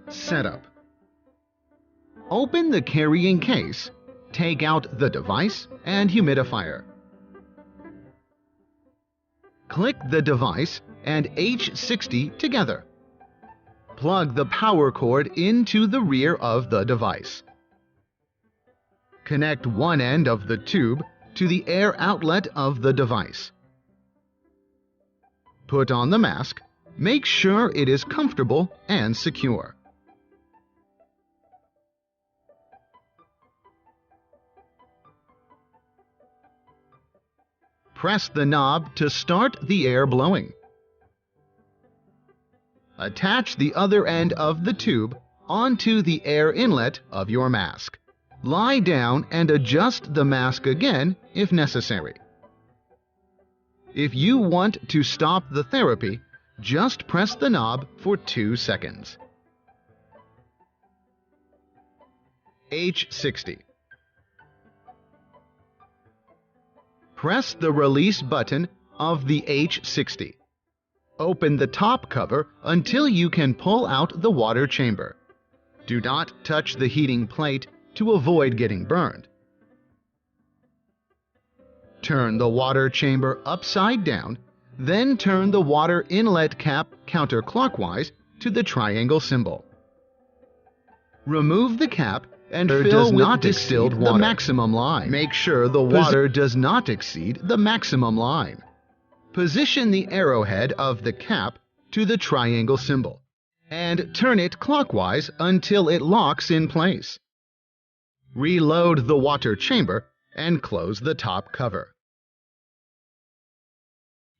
Setup. Open the carrying case, take out the device and humidifier. Click the device and H60 together. Plug the power cord into the rear of the device. Connect one end of the tube to the air outlet of the device. Put on the mask. Make sure it is comfortable and secure. Press the knob to start the air blowing. Attach the other end of the tube onto the air inlet of your mask. Lie down and adjust the mask again if necessary. If you want to stop the therapy, just press the knob for 2 seconds. H60. Press the release button of the H60. Open the top cover until you can pull out the water chamber. Do not touch the heating plate to avoid getting burned. Turn the water chamber upside down, then turn the water inlet cap counterclockwise to the triangle symbol. Remove the cap and fill with distilled water. The maximum line. Make sure the water does not exceed the maximum line. Position the arrowhead of the cap to the triangle symbol and turn it clockwise until it locks in place. Reload the water chamber and close the top cover.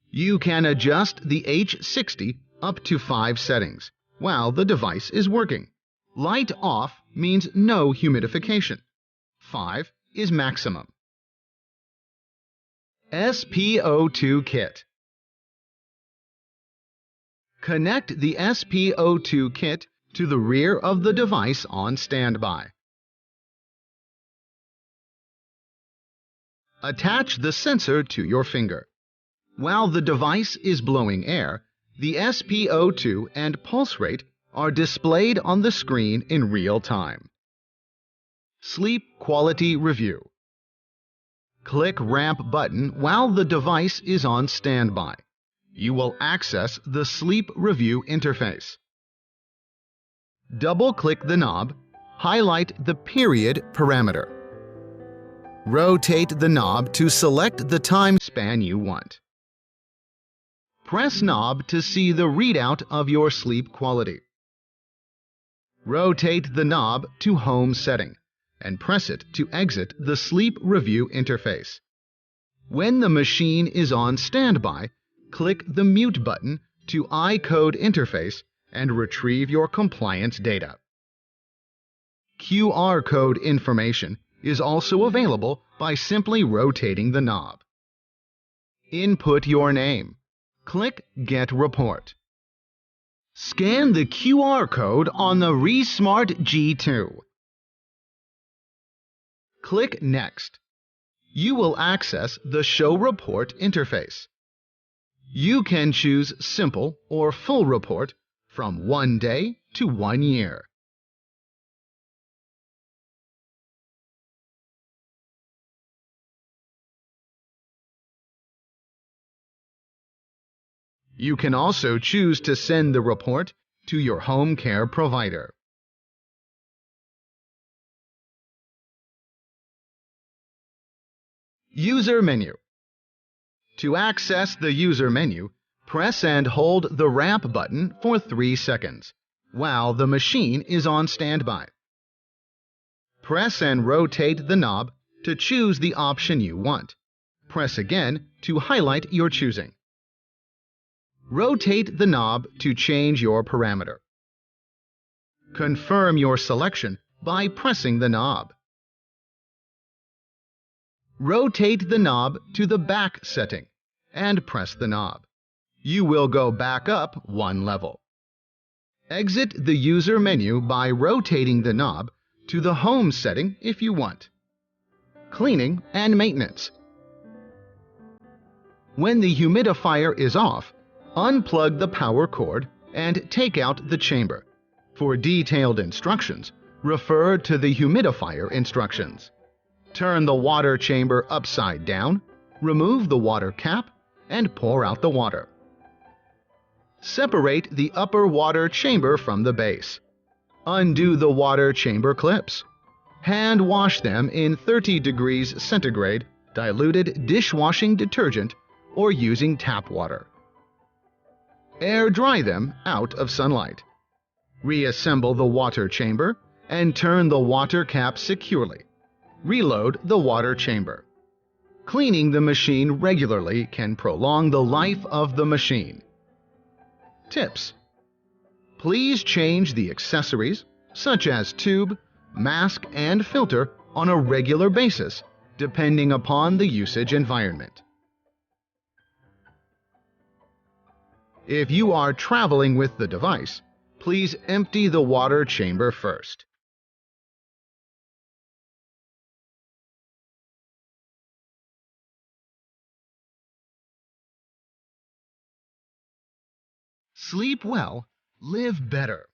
You can adjust the H60 up to 5 settings while the device is working. Light off means no humidification. 5 is maximum. SpO2 kit. Connect the SpO2 kit to the rear of the device on standby. Attach the sensor to your finger. While the device is blowing air, the SpO2 and pulse rate are displayed on the screen in real time. Sleep Quality Review. Click Ramp button while the device is on standby. You will access the Sleep Review interface. Double-click the knob, highlight the period parameter. Rotate the knob to select the time span you want. Press knob to see the readout of your sleep quality. Rotate the knob to Home setting and press it to exit the Sleep Review interface. When the machine is on standby, click the Mute button to iCode interface and retrieve your compliance data. QR code information is also available by simply rotating the knob. Input your name. Click Get Report. Scan the QR code on the RESmart GII. Click Next. You will access the Show Report interface. You can choose Simple or Full Report from 1 day to 1 year. You can also choose to send the report to your home care provider. User menu. To access the user menu, press and hold the ramp button for 3 seconds while the machine is on standby. Press and rotate the knob to choose the option you want. Press again to highlight your choosing. Rotate the knob to change your parameter. Confirm your selection by pressing the knob. Rotate the knob to the back setting and press the knob. You will go back up 1 level. Exit the user menu by rotating the knob to the Home setting if you want. Cleaning and maintenance. When the humidifier is off, unplug the power cord and take out the chamber. For detailed instructions, refer to the humidifier instructions. Turn the water chamber upside down, remove the water cap, and pour out the water. Separate the upper water chamber from the base. Undo the water chamber clips. Hand wash them in 30 degrees centigrade diluted dishwashing detergent or using tap water. Air dry them out of sunlight. Reassemble the water chamber and turn the water cap securely. Reload the water chamber. Cleaning the machine regularly can prolong the life of the machine. Tips: please change the accessories, such as tube, mask, and filter, on a regular basis, depending upon the usage environment. If you are traveling with the device, please empty the water chamber first. Sleep well, live better.